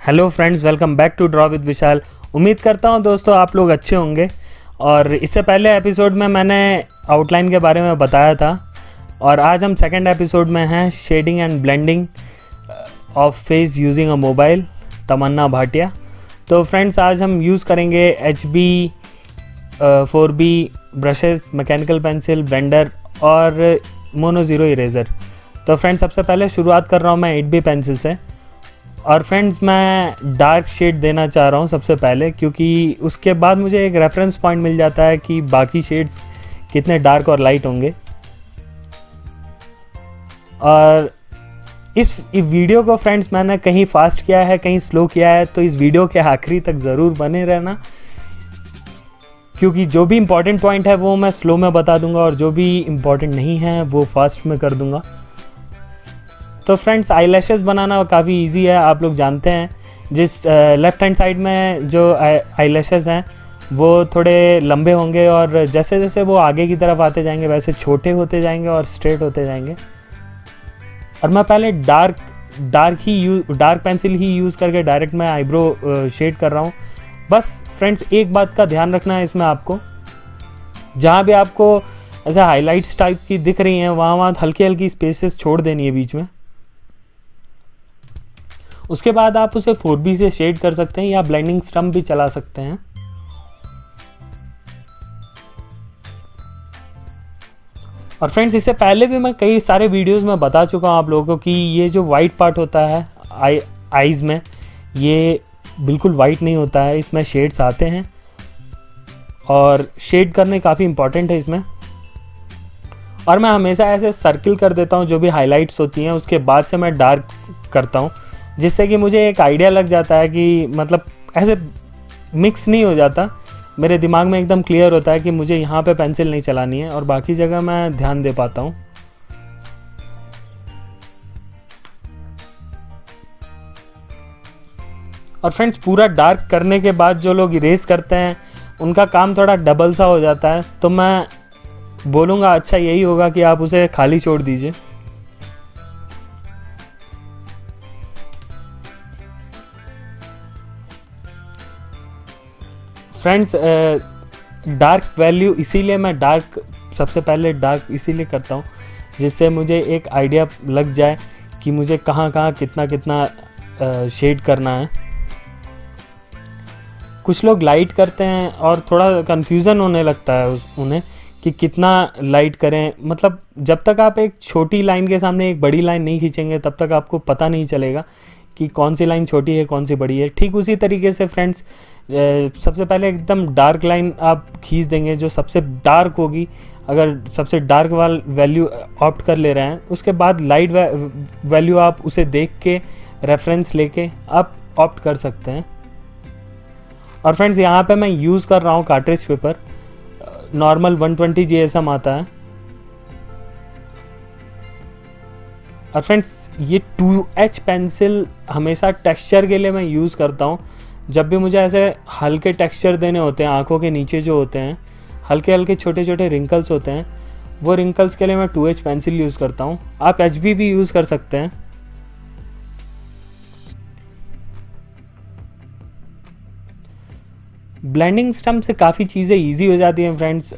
Hello friends, welcome back to draw with Vishal. उम्मीद करता हूँ दोस्तों आप लोग अच्छे होंगे। और इससे पहले एपिसोड में मैंने आउटलाइन के बारे में बताया था और आज हम सेकंड एपिसोड में हैं, shading and blending of face using a mobile, Tamanna Bhatia. तो फ्रेंड्स आज हम यूज़ करेंगे HB 4B brushes, mechanical pencil, blender और मोनो ज़ीरो इरेज़र। तो फ्रेंड्स सबसे पहले शुरुआत कर रहा हूँ मैं 8B पेंसिल से। और फ्रेंड्स मैं डार्क शेड देना चाह रहा हूँ सबसे पहले, क्योंकि उसके बाद मुझे एक रेफरेंस पॉइंट मिल जाता है कि बाकी शेड्स कितने डार्क और लाइट होंगे। और इस वीडियो को फ्रेंड्स मैंने कहीं फास्ट किया है, कहीं स्लो किया है, तो इस वीडियो के आखिरी तक ज़रूर बने रहना, क्योंकि जो भी इम्पोर्टेंट पॉइंट है वो मैं स्लो में बता दूंगा और जो भी इम्पोर्टेंट नहीं है वो फास्ट में कर दूंगा। तो फ्रेंड्स आईलैशेस बनाना काफ़ी इजी है, आप लोग जानते हैं। जिस लेफ़्ट हैंड साइड में जो आईलैशेस हैं वो थोड़े लंबे होंगे और जैसे जैसे वो आगे की तरफ आते जाएंगे वैसे छोटे होते जाएंगे और स्ट्रेट होते जाएंगे। और मैं पहले डार्क पेंसिल ही यूज़ करके डायरेक्ट मैं आईब्रो शेड कर रहा हूँ। बस फ्रेंड्स एक बात का ध्यान रखना है इसमें, आपको जहाँ भी आपको ऐसे हाइलाइट्स टाइप की दिख रही हैं वहाँ हल्की हल्की स्पेसेस छोड़ देनी है बीच में। उसके बाद आप उसे 4B से शेड कर सकते हैं या ब्लेंडिंग स्टम्प भी चला सकते हैं। और फ्रेंड्स इससे पहले भी मैं कई सारे वीडियोस में बता चुका हूँ आप लोगों को कि ये जो वाइट पार्ट होता है आईज में, ये बिल्कुल वाइट नहीं होता है, इसमें शेड्स आते हैं और शेड करने काफ़ी इम्पॉर्टेंट है इसमें। और मैं हमेशा ऐसे सर्किल कर देता हूँ जो भी हाइलाइट्स होती हैं, उसके बाद से मैं डार्क करता हूँ, जिससे कि मुझे एक आइडिया लग जाता है कि मतलब ऐसे मिक्स नहीं हो जाता, मेरे दिमाग में एकदम क्लियर होता है कि मुझे यहाँ पे पेंसिल नहीं चलानी है और बाकी जगह मैं ध्यान दे पाता हूँ। और फ्रेंड्स पूरा डार्क करने के बाद जो लोग इरेज करते हैं उनका काम थोड़ा डबल सा हो जाता है, तो मैं बोलूँगा अच्छा यही होगा कि आप उसे खाली छोड़ दीजिए। फ्रेंड्स डार्क वैल्यू इसीलिए मैं सबसे पहले डार्क इसीलिए करता हूँ जिससे मुझे एक आइडिया लग जाए कि मुझे कहाँ कहाँ कितना कितना शेड करना है। कुछ लोग लाइट करते हैं और थोड़ा कन्फ्यूज़न होने लगता है उन्हें कि कितना लाइट करें। मतलब जब तक आप एक छोटी लाइन के सामने एक बड़ी लाइन नहीं खींचेंगे तब तक आपको पता नहीं चलेगा कि कौन सी लाइन छोटी है कौन सी बड़ी है। ठीक उसी तरीके से फ्रेंड्स सबसे पहले एकदम डार्क लाइन आप खींच देंगे जो सबसे डार्क होगी। अगर सबसे डार्क वैल्यू ऑप्ट कर ले रहे हैं, उसके बाद लाइट वैल्यू आप उसे देख के रेफरेंस लेके आप ऑप्ट कर सकते हैं। और फ्रेंड्स यहाँ पे मैं यूज़ कर रहा हूँ कार्ट्रिज पेपर, नॉर्मल 120 GSM आता है। और फ्रेंड्स ये 2H पेंसिल हमेशा टेक्सचर के लिए मैं यूज़ करता हूँ। जब भी मुझे ऐसे हल्के टेक्सचर देने होते हैं, आँखों के नीचे जो होते हैं हल्के हल्के छोटे छोटे रिंकल्स होते हैं, वो रिंकल्स के लिए मैं 2H पेंसिल यूज़ करता हूँ। आप HB भी यूज़ कर सकते हैं। ब्लेंडिंग स्टम्प से काफ़ी चीज़ें इजी हो जाती हैं फ्रेंड्स।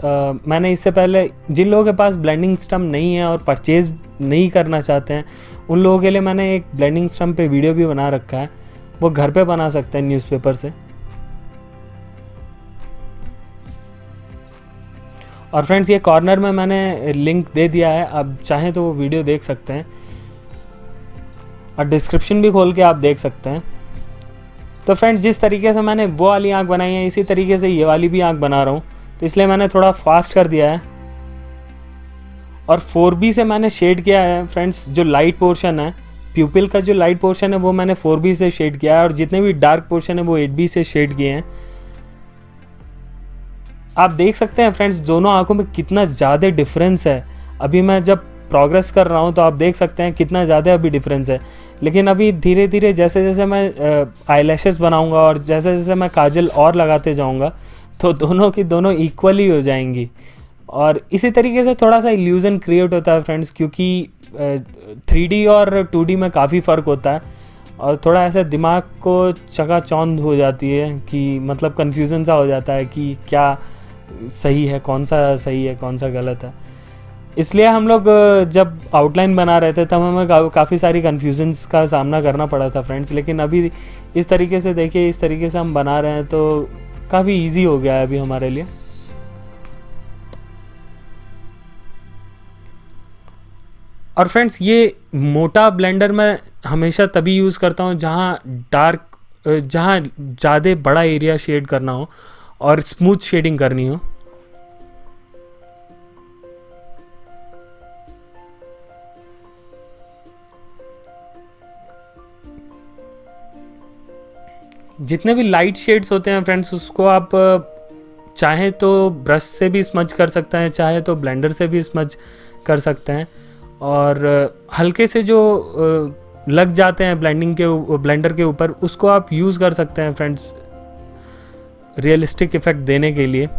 मैंने इससे पहले जिन लोगों के पास ब्लेंडिंग स्टम्प नहीं है और परचेज़ नहीं करना चाहते हैं उन लोगों के लिए मैंने एक ब्लेंडिंग स्टम्प पे वीडियो भी बना रखा है, वो घर पे बना सकते हैं न्यूज़पेपर से। और फ्रेंड्स ये कॉर्नर में मैंने लिंक दे दिया है, आप चाहें तो वो वीडियो देख सकते हैं और डिस्क्रिप्शन भी खोल के आप देख सकते हैं। तो फ्रेंड्स जिस तरीके से मैंने वो वाली आँख बनाई है इसी तरीके से ये वाली भी आँख बना रहा हूँ, तो इसलिए मैंने थोड़ा फास्ट कर दिया है। और 4B से मैंने शेड किया है फ्रेंड्स, जो लाइट पोर्शन है प्यूपिल का जो लाइट पोर्शन है वो मैंने 4B से शेड किया है और जितने भी डार्क पोर्शन है वो 8B से शेड किए हैं। आप देख सकते हैं फ्रेंड्स दोनों आंखों में कितना ज़्यादा डिफरेंस है। अभी मैं जब प्रोग्रेस कर रहा हूँ तो आप देख सकते हैं कितना ज़्यादा अभी डिफरेंस है, लेकिन अभी धीरे धीरे जैसे जैसे मैं आईलैशेस बनाऊँगा और जैसे जैसे मैं काजल और लगाते जाऊँगा तो दोनों की दोनों इक्वली हो जाएंगी। और इसी तरीके से थोड़ा सा इल्यूज़न क्रिएट होता है फ्रेंड्स, क्योंकि 3D और 2D में काफ़ी फ़र्क होता है। और थोड़ा ऐसे दिमाग को चकाचौंध हो जाती है कि मतलब कन्फ्यूज़न सा हो जाता है कि क्या सही है, कौन सा सही है, कौन सा गलत है। इसलिए हम लोग जब आउटलाइन बना रहे थे तब हमें काफ़ी सारी कन्फ्यूजन्स का सामना करना पड़ा था फ्रेंड्स, लेकिन अभी इस तरीके से देखिए, इस तरीके से हम बना रहे हैं तो काफ़ी इजी हो गया है अभी हमारे लिए। और फ्रेंड्स ये मोटा ब्लेंडर मैं हमेशा तभी यूज़ करता हूँ जहाँ ज़्यादा बड़ा एरिया शेड करना हो और स्मूथ शेडिंग करनी हो। जितने भी लाइट शेड्स होते हैं फ्रेंड्स, उसको आप चाहे तो ब्रश से भी स्मज कर सकते हैं, चाहे तो ब्लेंडर से भी स्मज कर सकते हैं। और हल्के से जो लग जाते हैं ब्लेंडर के ऊपर, उसको आप यूज़ कर सकते हैं फ्रेंड्स रियलिस्टिक इफ़ेक्ट देने के लिए।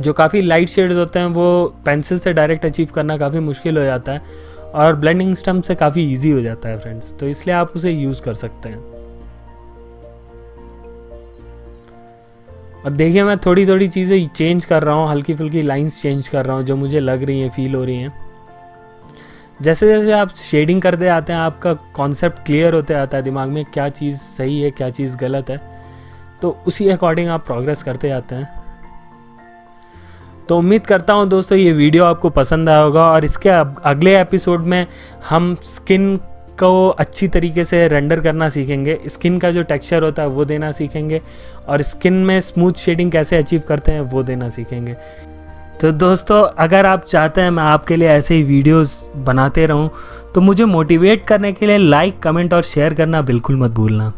जो काफ़ी लाइट शेड्स होते हैं वो पेंसिल से डायरेक्ट अचीव करना काफ़ी मुश्किल हो जाता है और ब्लेंडिंग स्टम्प से काफ़ी इजी हो जाता है फ्रेंड्स, तो इसलिए आप उसे यूज़ कर सकते हैं। और देखिए मैं थोड़ी थोड़ी चीज़ें चेंज कर रहा हूँ, हल्की फुल्की लाइंस चेंज कर रहा हूँ जो मुझे लग रही हैं, फील हो रही हैं। जैसे जैसे आप शेडिंग करते आते हैं आपका कॉन्सेप्ट क्लियर होते आता है दिमाग में, क्या चीज़ सही है, क्या चीज़ गलत है, तो उसी अकॉर्डिंग आप प्रोग्रेस करते जाते हैं। तो उम्मीद करता हूँ दोस्तों ये वीडियो आपको पसंद आया होगा और इसके अगले एपिसोड में हम स्किन को अच्छी तरीके से रेंडर करना सीखेंगे, स्किन का जो टेक्सचर होता है वो देना सीखेंगे और स्किन में स्मूथ शेडिंग कैसे अचीव करते हैं वो देना सीखेंगे। तो दोस्तों अगर आप चाहते हैं मैं आपके लिए ऐसे ही वीडियोस बनाते रहूं तो मुझे मोटिवेट करने के लिए लाइक, कमेंट और शेयर करना बिल्कुल मत भूलना।